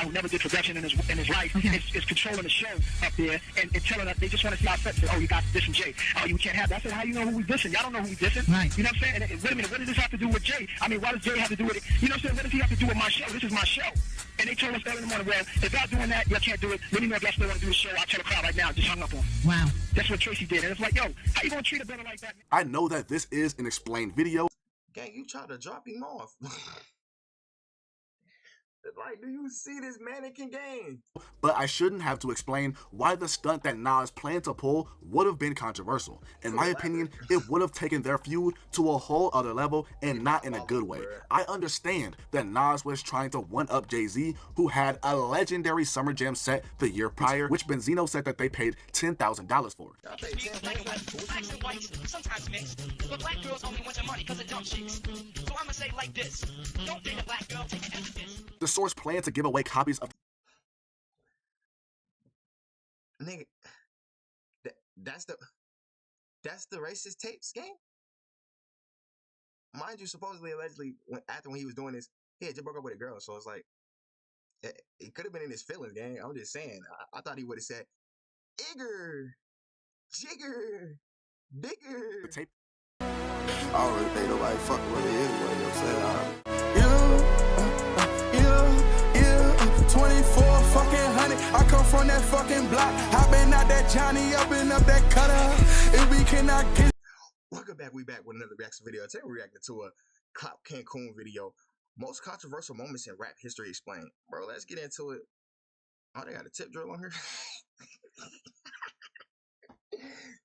who never did production in his life is controlling the show up there and telling us they just want to see our set. Oh, you got this and Jay. Oh, you can't have that. I said, how you know who we dissing? Y'all don't know who we dissing. Right. You know what I'm saying? And wait a minute, what does this have to do with Jay? I mean, why does Jay have to do with it? You know what I'm saying? What does he have to do with my show? This is my show. And they told us early in the morning, well, if y'all doing that, y'all can't do it. Let me know if y'all still want to do the show. I'll tell the crowd right now. Just hung up on him. Wow. That's what Tracy did. And it's like, yo, how you going to treat a brother like that? I know that this is an explained video. Gang, you try to drop him off. Like, do you see this mannequin game? But I shouldn't have to explain why the stunt that Nas planned to pull would have been controversial. In my opinion, it would have taken their feud to a whole other level and not in a good way. I understand that Nas was trying to one-up Jay-Z, who had a legendary Summer Jam set the year prior, which Benzino said that they paid $10,000 for. Blacks and whites, sometimes mixed, but black girls only want your money because of dumb chicks. So I'ma say like this, don't date a black girl, take an everything. The source planned to give away copies of Nigga, that's the racist tapes game? Mind you, supposedly, allegedly, after when he was doing this, he had just broke up with a girl, so it's like, it could have been in his feelings, gang. I'm just saying, I thought he would have said, Igger, Jigger, Bigger. the tape. I don't really think nobody fucking with it anyway, you know what I'm saying? 24 fucking hundred. I come from that fucking block. I been out that Johnny up and up that cutter. If we cannot get. Welcome back. We back with another reaction video. Today we're reacting to a Cop Cancun video. Most controversial moments in rap history explained. Bro, let's get into it. Oh, they got a tip drill on here.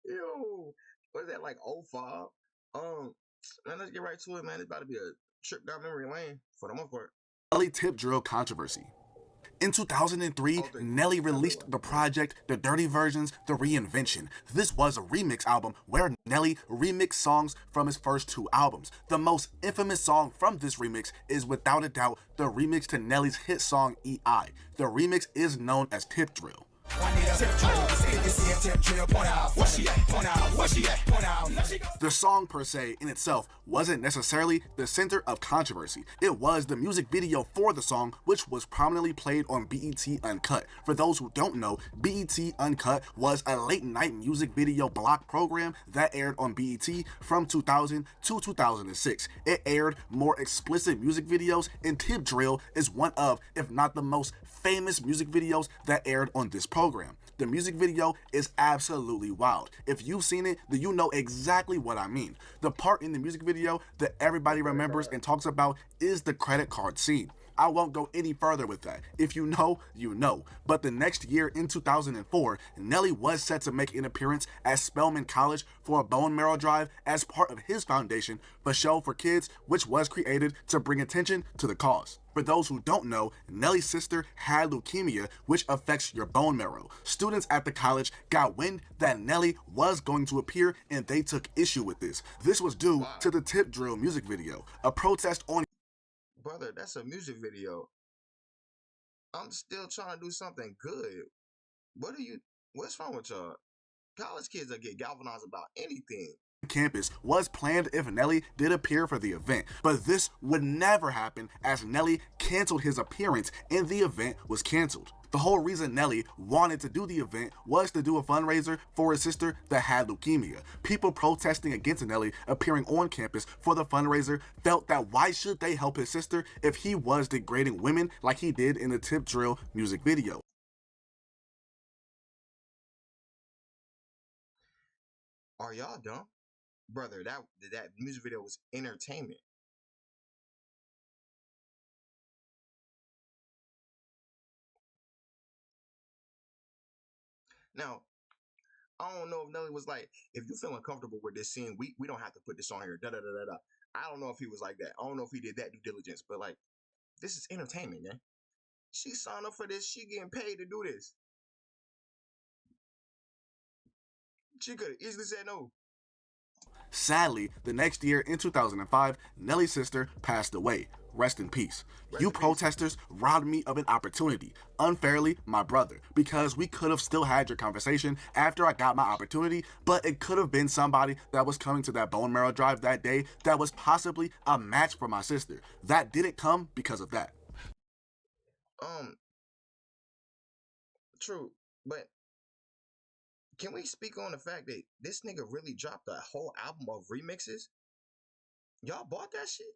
Yo, what is that, like 05? Man, let's get right to it, man. It's about to be a trip down memory lane for the most part. Nelly tip drill controversy. In 2003, Nelly released the project The Dirty Versions, The Reinvention. This was a remix album where Nelly remixed songs from his first two albums. The most infamous song from this remix is without a doubt the remix to Nelly's hit song E.I. The remix is known as Tip Drill. The song per se in itself wasn't necessarily the center of controversy. It was the music video for the song, which was prominently played on BET Uncut. For those who don't know, BET Uncut was a late night music video block program that aired on BET from 2000 to 2006. It aired more explicit music videos, and Tip Drill is one of, if not the most famous music videos that aired on this program. The music video is absolutely wild. If you've seen it, then you know exactly what I mean. The part in the music video that everybody remembers and talks about is the credit card scene. I won't go any further with that. If you know, you know. But the next year in 2004, Nelly was set to make an appearance at Spelman College for a bone marrow drive as part of his foundation, Show for Kids, which was created to bring attention to the cause. For those who don't know, Nelly's sister had leukemia, which affects your bone marrow. Students at the college got wind that Nelly was going to appear, and they took issue with this. This was due to the Tip Drill music video, a protest on. Brother, that's a music video. I'm still trying to do something good. What's wrong with y'all? College kids that get galvanized about anything. Campus was planned if Nelly did appear for the event, but this would never happen as Nelly canceled his appearance and the event was canceled. The whole reason Nelly wanted to do the event was to do a fundraiser for his sister that had leukemia. People protesting against Nelly appearing on campus for the fundraiser felt that why should they help his sister if he was degrading women like he did in the Tip Drill music video. Are y'all dumb? Brother, that music video was entertainment. Now, I don't know if Nelly was like, if you feel uncomfortable with this scene, we don't have to put this on here. Da da da da da. I don't know if he was like that. I don't know if he did that due diligence, but like, this is entertainment, man. She signed up for this. She getting paid to do this. She could have easily said no. Sadly, the next year in 2005, Nelly's sister passed away. Rest in peace. You protesters robbed me of an opportunity, unfairly, my brother, because we could have still had your conversation after I got my opportunity, but it could have been somebody that was coming to that bone marrow drive that day that was possibly a match for my sister. That didn't come because of that. True, but can we speak on the fact that this nigga really dropped a whole album of remixes? Y'all bought that shit?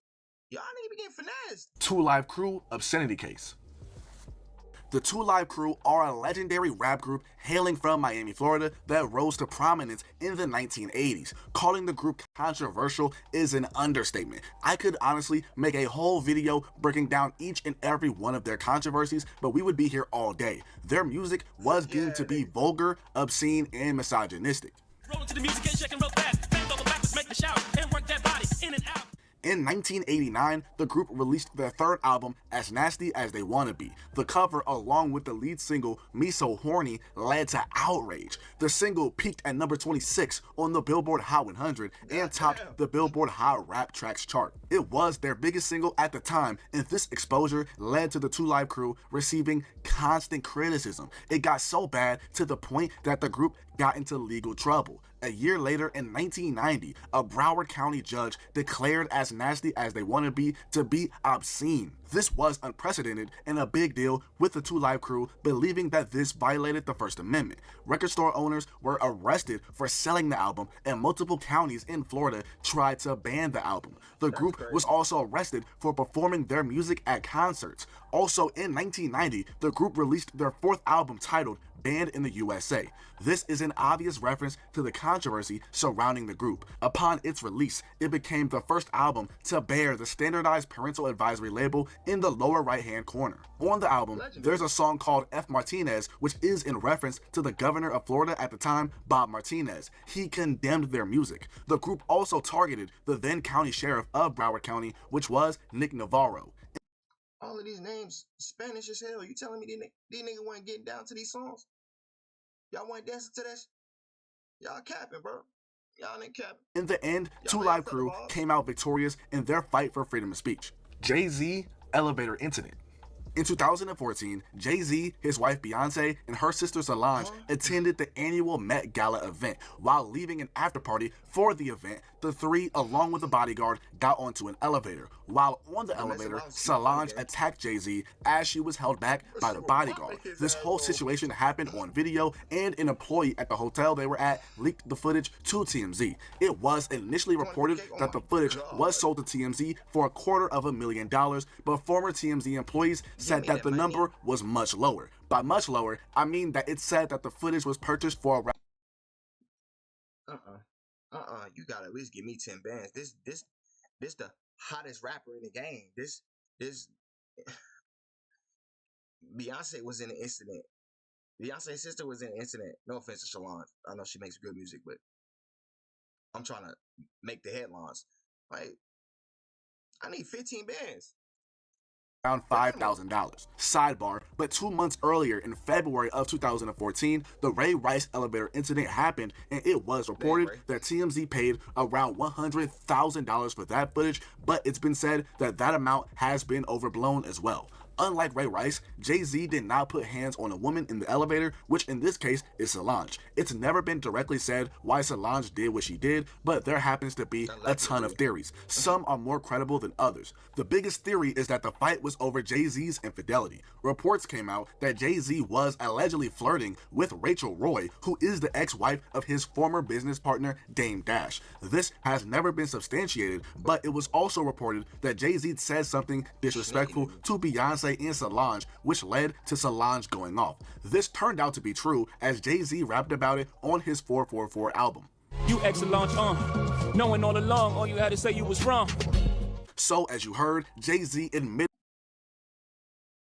Y'all nigga be getting finessed. 2 Live Crew obscenity case. The 2 Live Crew are a legendary rap group hailing from Miami, Florida that rose to prominence in the 1980s. Calling the group controversial is an understatement. I could honestly make a whole video breaking down each and every one of their controversies, but we would be here all day. Their music was deemed to be vulgar, obscene, and misogynistic. Roll into the music and shake and roll fast. Bend over backwards, make the shout, and work that body in and out. In 1989, the group released their third album, As Nasty As They Wanna Be. The cover, along with the lead single, Me So Horny, led to outrage. The single peaked at number 26 on the Billboard Hot 100 and topped the Billboard Hot Rap Tracks chart. It was their biggest single at the time, and this exposure led to the 2 Live Crew receiving constant criticism. It got so bad to the point that the group got into legal trouble. A year later, in 1990, a Broward County judge declared As Nasty As They Wanna Be to be obscene. This was unprecedented and a big deal, with the 2 Live Crew believing that this violated the First Amendment. Record store owners were arrested for selling the album, and multiple counties in Florida tried to ban the album. The group was also arrested for performing their music at concerts. Also in 1990, the group released their fourth album titled Banned in the USA. This is an obvious reference to the controversy surrounding the group. Upon its release, it became the first album to bear the standardized parental advisory label in the lower right-hand corner. On the album, there's a song called F. Martinez, which is in reference to the governor of Florida at the time, Bob Martinez. He condemned their music. The group also targeted the then county sheriff of Broward County, which was Nick Navarro. All of these names Spanish as hell. You telling me these niggas weren't getting down to these songs? Y'all weren't dancing to this? Y'all capping, bro. Y'all ain't capping. In the end, 2 Live Crew came out victorious in their fight for freedom of speech. Jay-Z elevator incident. In 2014, Jay-Z, his wife Beyonce, and her sister Solange attended the annual Met Gala event. While leaving an after party for the event, the three, along with a bodyguard, got onto an elevator. While on the elevator, Solange attacked Jay-Z as she was held back by the bodyguard. This whole situation happened on video, and an employee at the hotel they were at leaked the footage to TMZ. It was initially reported that the footage was sold to TMZ for $250,000, but former TMZ employees said that the number was much lower. By much lower, I mean that it said that the footage was purchased for around you gotta at least give me 10 bands. This the hottest rapper in the game. This Beyonce was in an incident. Beyonce's sister was in an incident. No offense to Solange. I know she makes good music, but I'm trying to make the headlines. Like, I need 15 bands. around $5,000. Sidebar, but 2 months earlier, in February of 2014, the Ray Rice elevator incident happened, and it was reported that TMZ paid around $100,000 for that footage, but it's been said that that amount has been overblown as well. Unlike Ray Rice, Jay-Z did not put hands on a woman in the elevator, which in this case is Solange. It's never been directly said why Solange did what she did, but there happens to be a ton of theories. Some are more credible than others. The biggest theory is that the fight was over Jay-Z's infidelity. Reports came out that Jay-Z was allegedly flirting with Rachel Roy, who is the ex-wife of his former business partner, Dame Dash. This has never been substantiated, but it was also reported that Jay-Z said something disrespectful to Beyonce and Solange, which led to Solange going off. This turned out to be true, as Jay-Z rapped about it on his 444 album. You ex-Solange knowing all along, all you had to say you was wrong. So, as you heard, Jay-Z admitted.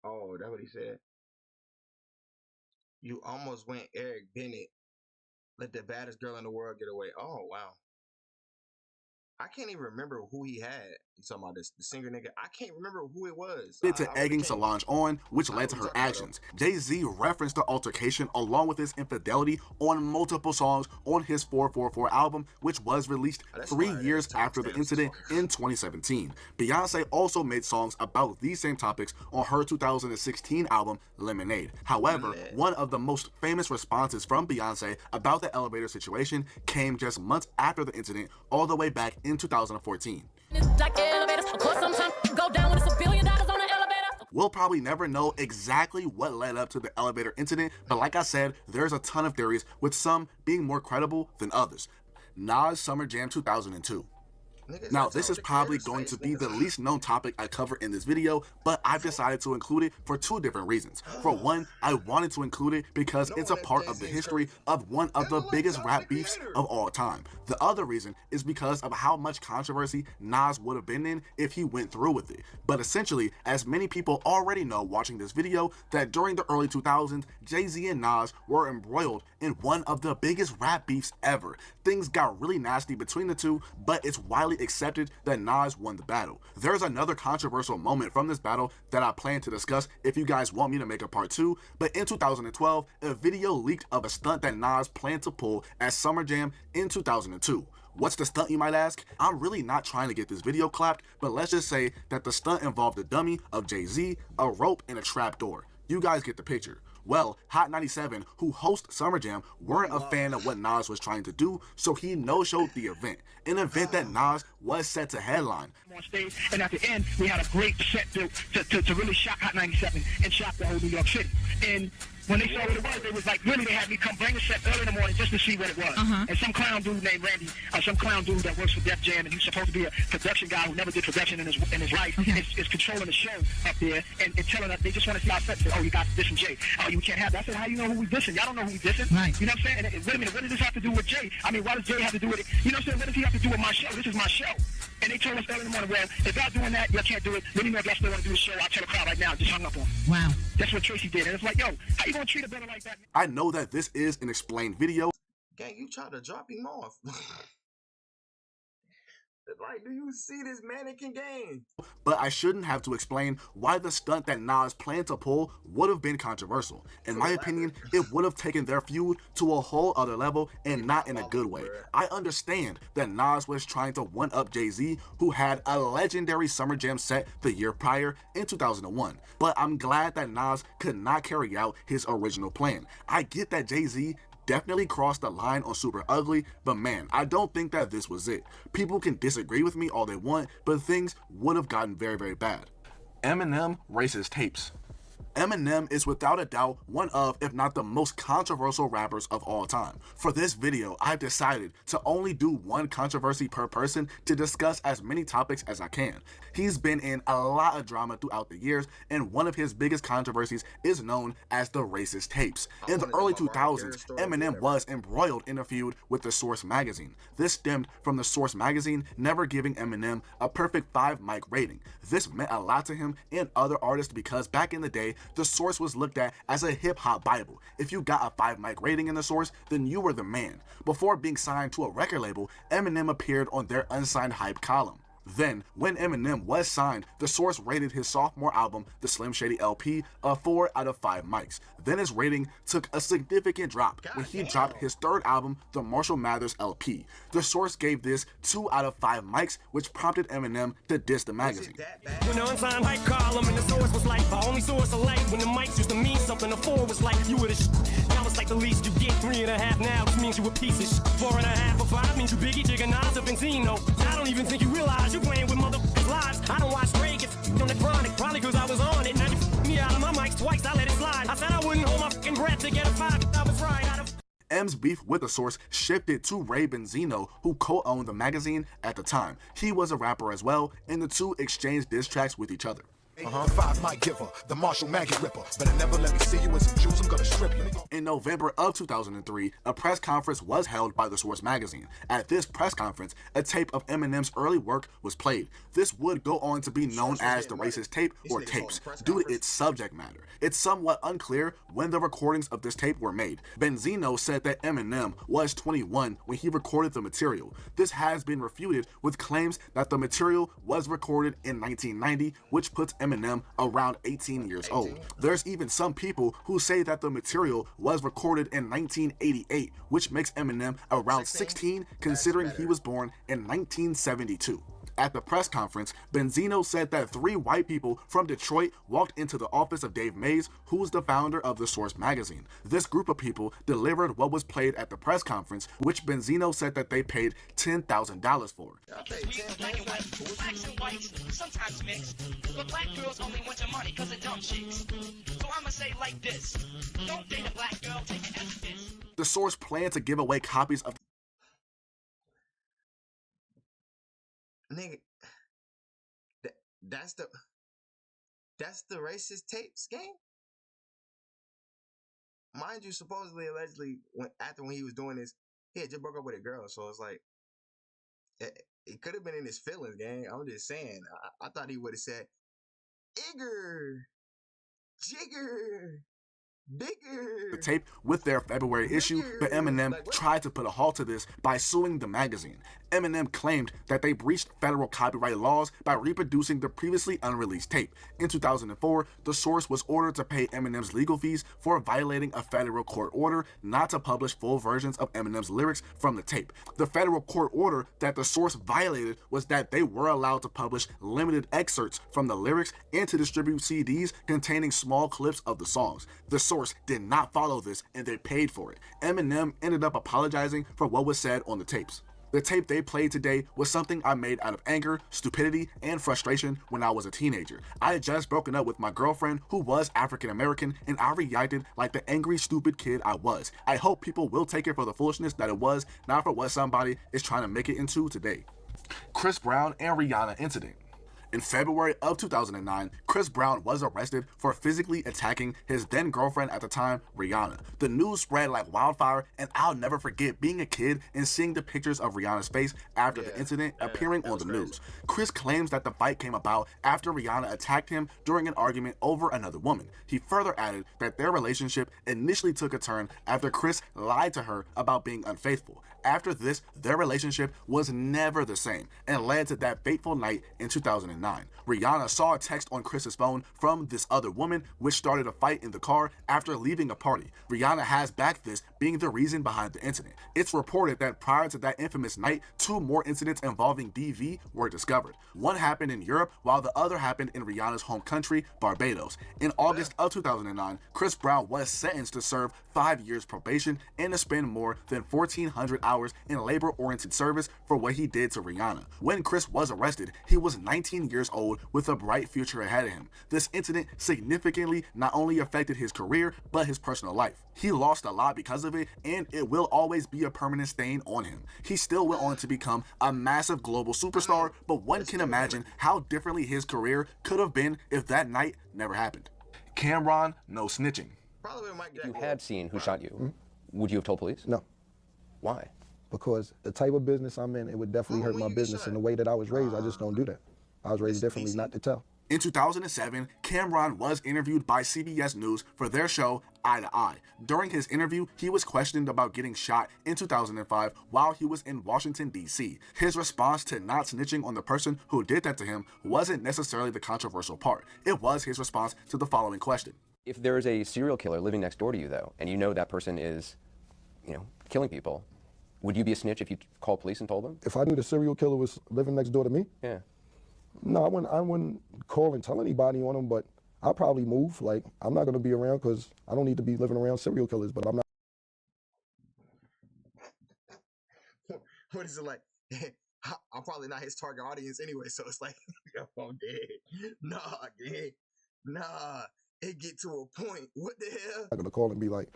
Oh, that's what he said. You almost went Eric Bennett. Let the baddest girl in the world get away. Oh, wow. I can't even remember who he had. You talking about this, the singer nigga? I can't remember who it was. To egging Solange on, which led to her actions. Jay-Z referenced the altercation along with his infidelity on multiple songs on his 444 album, which was released 3 years after the incident in 2017. Beyonce also made songs about these same topics on her 2016 album, Lemonade. However, one of the most famous responses from Beyonce about the elevator situation came just months after the incident, all the way back in 2014. It's like elevators. Of course, sometimes go down when it's $1 billion on the elevator. We'll probably never know exactly what led up to the elevator incident, but like I said, there's a ton of theories, with some being more credible than others. Nas Summer Jam 2002. Now, this is probably going to be the least known topic I cover in this video, but I've decided to include it for two different reasons. For one, I wanted to include it because it's a part of the history of one of the biggest rap beefs of all time. The other reason is because of how much controversy Nas would have been in if he went through with it. But essentially, as many people already know watching this video, that during the early 2000s, Jay-Z and Nas were embroiled in one of the biggest rap beefs ever. Things got really nasty between the two, but it's widely accepted that Nas won the battle. There's another controversial moment from this battle that I plan to discuss if you guys want me to make a part 2, but in 2012, a video leaked of a stunt that Nas planned to pull at Summer Jam in 2002. What's the stunt, you might ask? I'm really not trying to get this video clapped, but let's just say that the stunt involved a dummy of Jay-Z, a rope, and a trap door. You guys get the picture. Well, Hot 97, who hosts Summer Jam, weren't a fan of what Nas was trying to do, so he no-showed the event, an event that Nas was set to headline. On stage, and at the end, we had a great set to really shock Hot 97 and shock the whole New York City. And when they saw what it was, they was like, really, they had me come bring a set early in the morning just to see what it was. And some clown dude named Randy, some clown dude that works for Def Jam, and he's supposed to be a production guy who never did production in his life, is controlling the show up there and telling us they just want to see our set. Say, oh, you got this and Jay. Oh, you can't have that. I said, how you know who we dissing? Y'all don't know who we dissing. Right. You know what I'm saying? And wait a minute, what does this have to do with Jay? I mean, why does Jay have to do with it? You know what I'm saying? What does he have to do with my show? This is my show. And they told us early in the morning, well, if y'all doing that, y'all can't do it. Let me know if y'all still want to do the show. I'll tell the crowd right now. Just hung up on. Wow. That's what Tracy did. And it's like, yo, how you going to treat a brother like that? I know that this is an explained video. Gang, you try to drop him off. Like, do you see this mannequin game? But I shouldn't have to explain why the stunt that Nas planned to pull would have been controversial. In my opinion, it would have taken their feud to a whole other level, and not in a good way. I understand that Nas was trying to one-up Jay-Z, who had a legendary Summer Jam set the year prior in 2001. But I'm glad that Nas could not carry out his original plan. I get that Jay-Z definitely crossed the line on Super Ugly, but man, I don't think that this was it. People can disagree with me all they want, but things would have gotten very, very bad. Eminem racist tapes. Eminem is without a doubt one of, if not the most controversial rappers of all time. For this video, I've decided to only do one controversy per person to discuss as many topics as I can. He's been in a lot of drama throughout the years, and one of his biggest controversies is known as the racist tapes. In the early 2000s, Eminem was embroiled in a feud with the Source magazine. This stemmed from the Source magazine never giving Eminem a perfect 5 mic rating. This meant a lot to him and other artists because back in the day, the Source was looked at as a hip-hop Bible. If you got a 5 mic rating in the Source, then you were the man. Before being signed to a record label, Eminem appeared on their unsigned hype column. Then, when Eminem was signed, the Source rated his sophomore album, the Slim Shady LP, a 4 out of 5 mics. Then his rating took a significant drop when he dropped his third album, the Marshall Mathers LP. The Source gave this 2 out of 5 mics, which prompted Eminem to diss the magazine. When the unsigned hype column and the Source was like the only source of light. When the mics used to mean something, a 4 was like you were the Now it's like the least you get. 3.5 now, which means you a piece of 4.5 or 5 means you Biggie, Jigga, Nas, or Benzino. I don't even think you realize you're playing with motherfuckers' lives. I don't watch Drake, it's on the chronic, probably cause I was on it. Now you me out of my mics twice, I let it slide. I said I wouldn't hold my fucking breath to get a 5. I was right. M's beef with the Source shifted to Ray Benzino, who co-owned the magazine at the time. He was a rapper as well, and the two exchanged diss tracks with each other. 5 mic giver, the Marshall Maggie Ripper. Better never let me see you with some Jews, I'm gonna strip you. In November of 2003, a press conference was held by the Source magazine. At this press conference, a tape of Eminem's early work was played. This would go on to be known as the racist tape or tapes, due to its subject matter. It's somewhat unclear when the recordings of this tape were made. Benzino said that Eminem was 21 when he recorded the material. This has been refuted with claims that the material was recorded in 1990, which puts Eminem around 18 years old. There's even some people who say that the material was recorded in 1988, which makes Eminem around 16 considering he was born in 1972. At the press conference, Benzino said that 3 white people from Detroit walked into the office of Dave Mays, who was the founder of The Source magazine. This group of people delivered what was played at the press conference, which Benzino said that they paid $10,000 for. Because we are black and white, blacks and whites, sometimes mixed. But black girls only want your money because of dumb chicks. So I'ma say like this, don't date a black girl, take an F this. The Source planned to give away copies of Nigga, that's the racist tapes game. Mind you, supposedly, allegedly, when he was doing this, he had just broke up with a girl. So it's like, it could have been in his feelings, gang. I'm just saying. I thought he would have said, "Igger, jigger, bigger." The tape with their February issue, but Eminem tried to put a halt to this by suing the magazine. Eminem claimed that they breached federal copyright laws by reproducing the previously unreleased tape. In 2004, The Source was ordered to pay Eminem's legal fees for violating a federal court order not to publish full versions of Eminem's lyrics from the tape. The federal court order that The Source violated was that they were allowed to publish limited excerpts from the lyrics and to distribute CDs containing small clips of the songs. The Source did not follow this and they paid for it. Eminem ended up apologizing for what was said on the tapes. The tape they played today was something I made out of anger, stupidity, and frustration when I was a teenager. I had just broken up with my girlfriend who was African American and I reacted like the angry, stupid kid I was. I hope people will take it for the foolishness that it was, not for what somebody is trying to make it into today. Chris Brown and Rihanna incident. In February of 2009, Chris Brown was arrested for physically attacking his then-girlfriend at the time, Rihanna. The news spread like wildfire, and I'll never forget being a kid and seeing the pictures of Rihanna's face after the incident appearing on the news. Chris claims that the fight came about after Rihanna attacked him during an argument over another woman. He further added that their relationship initially took a turn after Chris lied to her about being unfaithful. After this, their relationship was never the same and led to that fateful night in 2009. Rihanna saw a text on Chris's phone from this other woman, which started a fight in the car after leaving a party. Rihanna has backed this being the reason behind the incident. It's reported that prior to that infamous night, 2 more incidents involving DV were discovered. One happened in Europe, while the other happened in Rihanna's home country, Barbados. In August of 2009, Chris Brown was sentenced to serve 5 years probation and to spend more than 1,400 hours in labor-oriented service for what he did to Rihanna. When Chris was arrested, he was 19 years old with a bright future ahead of him. This incident significantly not only affected his career, but his personal life. He lost a lot because of it, and it will always be a permanent stain on him. He still went on to become a massive global superstar, but one can imagine how differently his career could have been if that night never happened. Cameron, no snitching. If you had seen who shot you, would you have told police? No. Why? Because the type of business I'm in, it would definitely hurt my business. And the way that I was raised, I just don't do that. I was raised differently not to tell. In 2007, Cameron was interviewed by CBS News for their show Eye to Eye. During his interview, he was questioned about getting shot in 2005 while he was in Washington, D.C. His response to not snitching on the person who did that to him wasn't necessarily the controversial part. It was his response to the following question. If there is a serial killer living next door to you, though, and you know that person is, killing people, would you be a snitch if you called police and told them? If I knew the serial killer was living next door to me? Yeah. No, I wouldn't call and tell anybody on him, but I'll probably move. Like, I'm not going to be around because I don't need to be living around serial killers, but I'm not. What is it like? I'm probably not his target audience anyway, so it's like, I'm dead. Nah, gang. Nah, it get to a point. What the hell? I'm going to call and be like,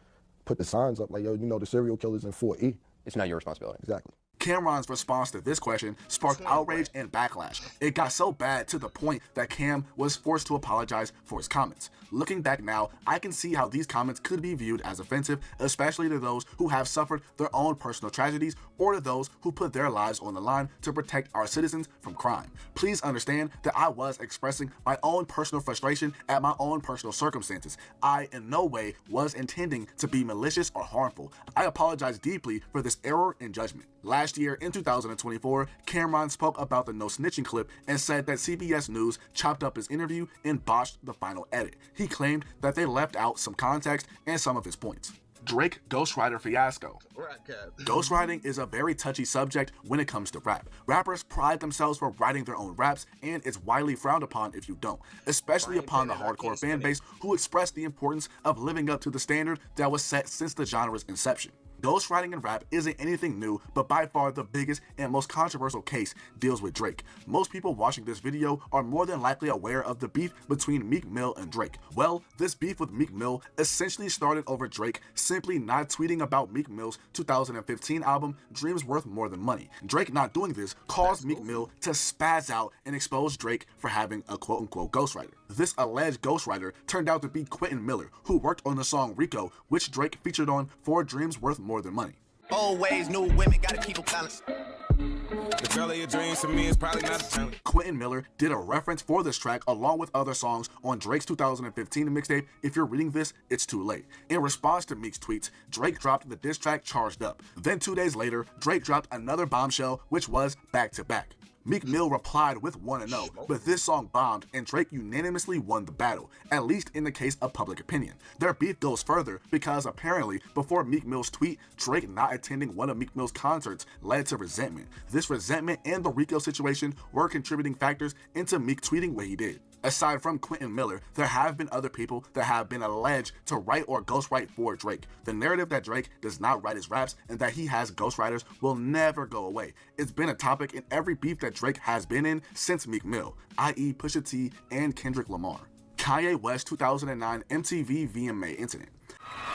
put the signs up, like, yo, the serial killer's in 4E. It's not your responsibility. Exactly. Cameron's response to this question sparked outrage and backlash. It got so bad to the point that Cam was forced to apologize for his comments. Looking back now, I can see how these comments could be viewed as offensive, especially to those who have suffered their own personal tragedies or to those who put their lives on the line to protect our citizens from crime. Please understand that I was expressing my own personal frustration at my own personal circumstances. I in no way was intending to be malicious or harmful. I apologize deeply for this error in judgment. Last year, in 2024, Cameron spoke about the no snitching clip and said that CBS News chopped up his interview and botched the final edit. He claimed that they left out some context and some of his points. Drake ghostwriter fiasco. Right, Cap. Ghostwriting is a very touchy subject when it comes to rap. Rappers pride themselves for writing their own raps, and it's widely frowned upon if you don't, especially upon the hardcore fan base who express the importance of living up to the standard that was set since the genre's inception. Ghostwriting in rap isn't anything new, but by far the biggest and most controversial case deals with Drake. Most people watching this video are more than likely aware of the beef between Meek Mill and Drake. Well, this beef with Meek Mill essentially started over Drake simply not tweeting about Meek Mill's 2015 album, Dreams Worth More Than Money. Drake not doing this caused Meek Mill to spaz out and expose Drake for having a quote-unquote ghostwriter. This alleged ghostwriter turned out to be Quentin Miller, who worked on the song Rico, which Drake featured on for Dreams Worth More Than Money. Old ways, new women, gotta keep them balanced. The girl of your dreams to me is probably not a talent. Quentin Miller did a reference for this track along with other songs on Drake's 2015 mixtape, If You're Reading This, It's Too Late. In response to Meek's tweets, Drake dropped the diss track Charged Up. Then 2 days later, Drake dropped another bombshell, which was Back to Back. Meek Mill replied with Wanna Know, but this song bombed and Drake unanimously won the battle, at least in the case of public opinion. Their beef goes further because apparently before Meek Mill's tweet, Drake not attending one of Meek Mill's concerts led to resentment. This resentment and the Rico situation were contributing factors into Meek tweeting what he did. Aside from Quentin Miller, there have been other people that have been alleged to write or ghostwrite for Drake. The narrative that Drake does not write his raps and that he has ghostwriters will never go away. It's been a topic in every beef that Drake has been in since Meek Mill, i.e. Pusha T and Kendrick Lamar. Kanye West 2009 MTV VMA incident.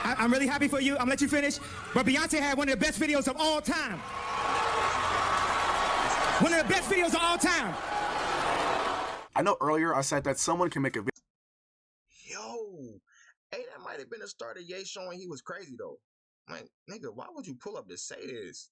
I'm really happy for you. I'm gonna let you finish. But Beyonce had one of the best videos of all time. One of the best videos of all time. I know earlier I said that someone can make a video. Yo, hey, that might have been a start of Ye showing he was crazy though. Like, nigga, why would you pull up to say this?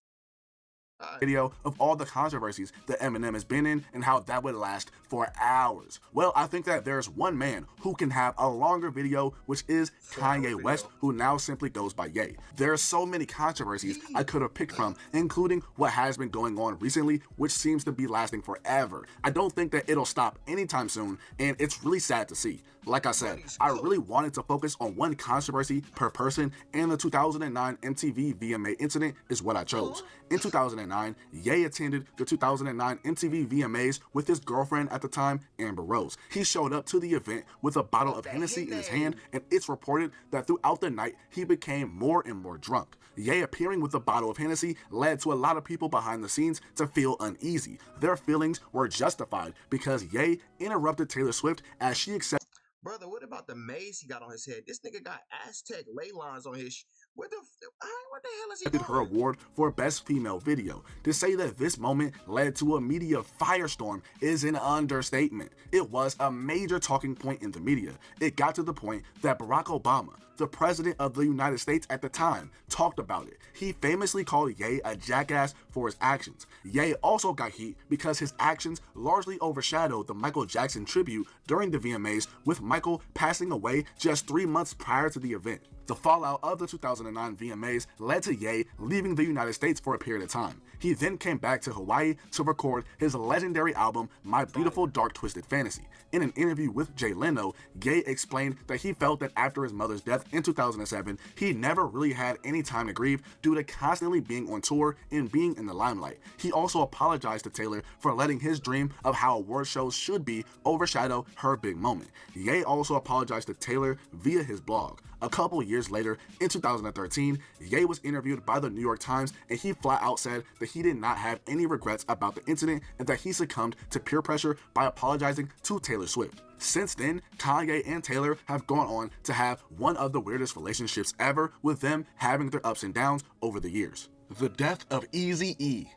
Video of all the controversies that Eminem has been in and how that would last for hours. Well, I think that there's one man who can have a longer video, which is Kanye West, who now simply goes by Ye. There are so many controversies I could have picked from, including what has been going on recently, which seems to be lasting forever. I don't think that it'll stop anytime soon, and it's really sad to see. Like I said, I really wanted to focus on one controversy per person, and the 2009 MTV VMA incident is what I chose. In 2009, Ye attended the 2009 MTV VMAs with his girlfriend at the time, Amber Rose. He showed up to the event with a bottle of Hennessy in his hand, and it's reported that throughout the night, he became more and more drunk. Ye appearing with a bottle of Hennessy led to a lot of people behind the scenes to feel uneasy. Their feelings were justified because Ye interrupted Taylor Swift as she accepted. Brother, what about the maze he got on his head? This nigga got Aztec ley lines on his what the hell is he doing? Her award for Best Female Video. To say that this moment led to a media firestorm is an understatement. It was a major talking point in the media. It got to the point that Barack Obama, the president of the United States at the time, talked about it. He famously called Ye a jackass for his actions. Ye also got heat because his actions largely overshadowed the Michael Jackson tribute during the VMAs, with Michael passing away just 3 months prior to the event. The fallout of the 2009 VMAs led to Ye leaving the United States for a period of time. He then came back to Hawaii to record his legendary album, My Beautiful Dark Twisted Fantasy. In an interview with Jay Leno, Ye explained that he felt that after his mother's death in 2007, he never really had any time to grieve due to constantly being on tour and being in the limelight. He also apologized to Taylor for letting his dream of how award shows should be overshadow her big moment. Ye also apologized to Taylor via his blog. A couple years later, in 2013, Ye was interviewed by the New York Times, and he flat out said that he did not have any regrets about the incident and that he succumbed to peer pressure by apologizing to Taylor Swift. Since then, Kanye and Taylor have gone on to have one of the weirdest relationships ever, with them having their ups and downs over the years. The death of Eazy-E.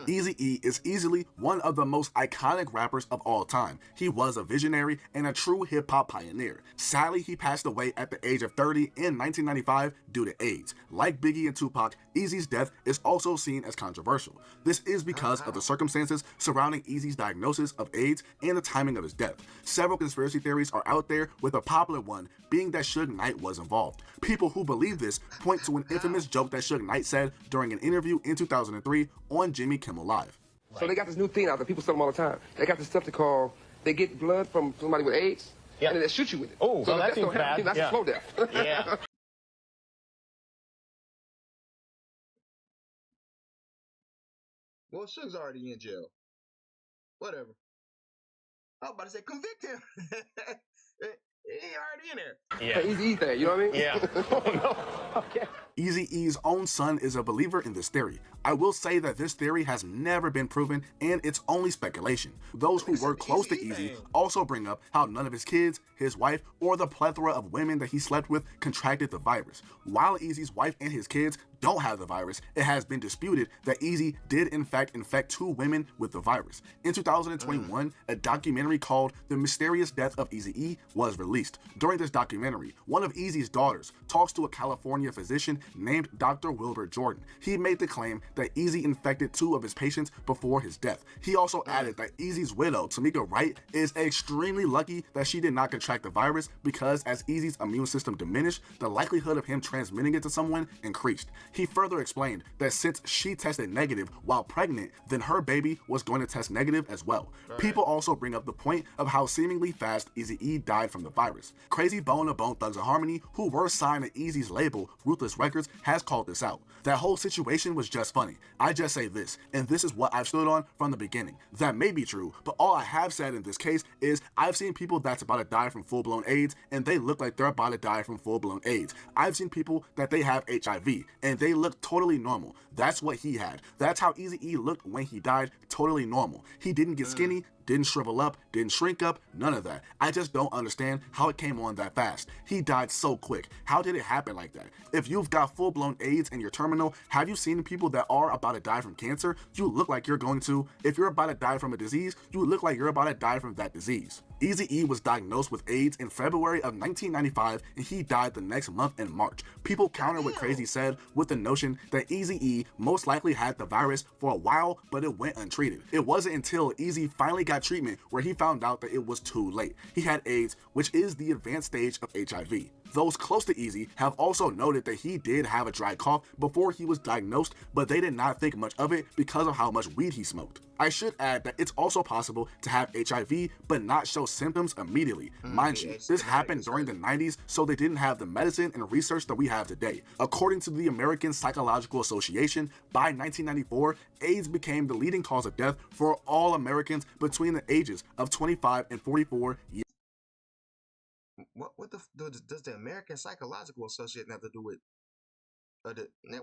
Eazy-E is easily one of the most iconic rappers of all time. He was a visionary and a true hip-hop pioneer. Sadly, he passed away at the age of 30 in 1995 due to AIDS. Like Biggie and Tupac, Eazy's death is also seen as controversial. This is because of the circumstances surrounding Eazy's diagnosis of AIDS and the timing of his death. Several conspiracy theories are out there, with a popular one being that Suge Knight was involved. People who believe this point to an infamous joke that Suge Knight said during an interview in 2003 on Jimmy Kimmel Live. So they got this new thing out that people sell them all the time. They got this stuff they call, they get blood from somebody with AIDS, and then they shoot you with it. Oh, so that seems bad. That's a slow death. Yeah. Well, Suge's already in jail. Whatever. I was about to say convict him. He already in there. Yeah. Easy thing, you know what I mean? Yeah. Oh, no. Okay. Eazy-E's own son is a believer in this theory. I will say that this theory has never been proven and it's only speculation. Those who were close to Eazy also bring up how none of his kids, his wife, or the plethora of women that he slept with contracted the virus. While Eazy's wife and his kids don't have the virus, it has been disputed that Eazy did in fact infect 2 women with the virus. In 2021, a documentary called The Mysterious Death of Eazy-E was released. During this documentary, one of Eazy's daughters talks to a California physician named Dr. Wilbur Jordan. He made the claim that Eazy infected 2 of his patients before his death. He also added that Eazy's widow, Tamika Wright, is extremely lucky that she did not contract the virus because as Eazy's immune system diminished, the likelihood of him transmitting it to someone increased. He further explained that since she tested negative while pregnant, then her baby was going to test negative as well. People also bring up the point of how seemingly fast Eazy-E died from the virus. Crazy Bone of Bone Thugs and Harmony, who were signed to Eazy's label, Ruthless Records, has called this out. That whole situation was just funny. I just say this, and this is what I've stood on from the beginning. That may be true, but all I have said in this case is I've seen people that's about to die from full-blown AIDS, and they look like they're about to die from full-blown AIDS. I've seen people that they have HIV, and they look totally normal. That's what he had. That's how Eazy-E looked when he died, totally normal. He didn't get skinny, didn't shrivel up, didn't shrink up, none of that. I just don't understand how it came on that fast. He died so quick. How did it happen like that? If you've got full-blown AIDS and you're terminal, have you seen people that are about to die from cancer? You look like you're going to. If you're about to die from a disease, you look like you're about to die from that disease. Eazy-E was diagnosed with AIDS in February of 1995 and he died the next month in March. People counter what Crazy said with the notion that Eazy-E most likely had the virus for a while, but it went untreated. It wasn't until Eazy finally got treatment where he found out that it was too late. He had AIDS, which is the advanced stage of HIV. Those close to Eazy have also noted that he did have a dry cough before he was diagnosed, but they did not think much of it because of how much weed he smoked. I should add that it's also possible to have HIV but not show symptoms immediately. Mind you, this happened during the 90s, so they didn't have the medicine and research that we have today. According to the American Psychological Association, by 1994, AIDS became the leading cause of death for all Americans between the ages of 25 and 44 years. What does the American Psychological Association have to do with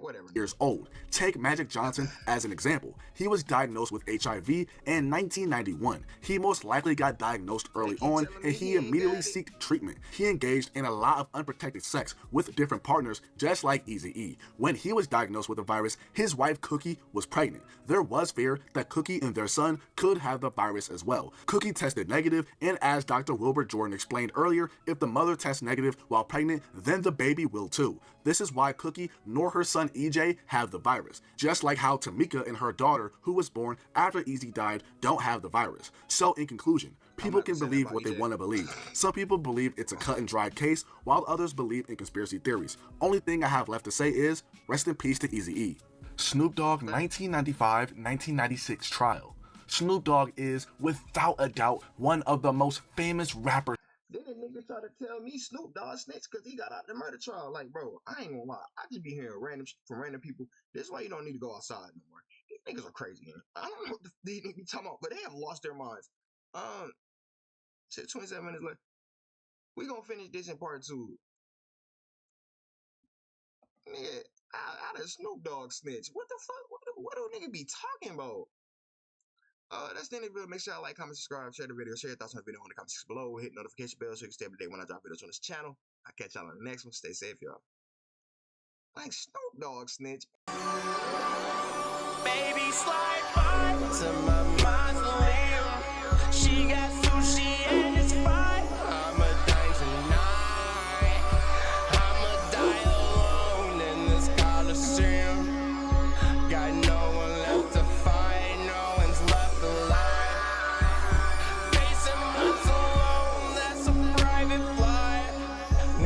whatever years old? Take Magic Johnson as an example. He was diagnosed with HIV in 1991. He most likely got diagnosed early on and he immediately sought treatment. He engaged in a lot of unprotected sex with different partners, just like Eazy-E. When he was diagnosed with the virus, his wife Cookie was pregnant. There was fear that Cookie and their son could have the virus as well. Cookie tested negative, and as Dr. Wilbur Jordan explained earlier, if the mother tests negative while pregnant, then the baby will too. This is why Cookie nor her son EJ have the virus, just like how Tamika and her daughter, who was born after Eazy died, don't have the virus. So in conclusion, people can believe what they want to believe. Some people believe it's a cut and dry case, while others believe in conspiracy theories. Only thing I have left to say is, rest in peace to Eazy-E. Snoop Dogg 1995-1996 trial. Snoop Dogg is, without a doubt, one of the most famous rappers. Then the nigga try to tell me Snoop Dogg snitch because he got out the murder trial. Like, bro, I ain't gonna lie. I just be hearing from random people. This is why you don't need to go outside no more. These niggas are crazy, man. I don't know what they be talking about, but they have lost their minds. 27 minutes left. We gonna finish this in part 2. Nigga, out of Snoop Dogg snitch. What the fuck? What do nigga be talking about? That's the end of the video. Make sure y'all like, comment, subscribe, share the video, share your thoughts on the video in the comments below. Hit notification bell so you can stay up to date when I drop videos on this channel. I'll catch y'all on the next one. Stay safe, y'all. Like Snoop Dogg snitch. Baby, slide by to my mausoleum. She got sushi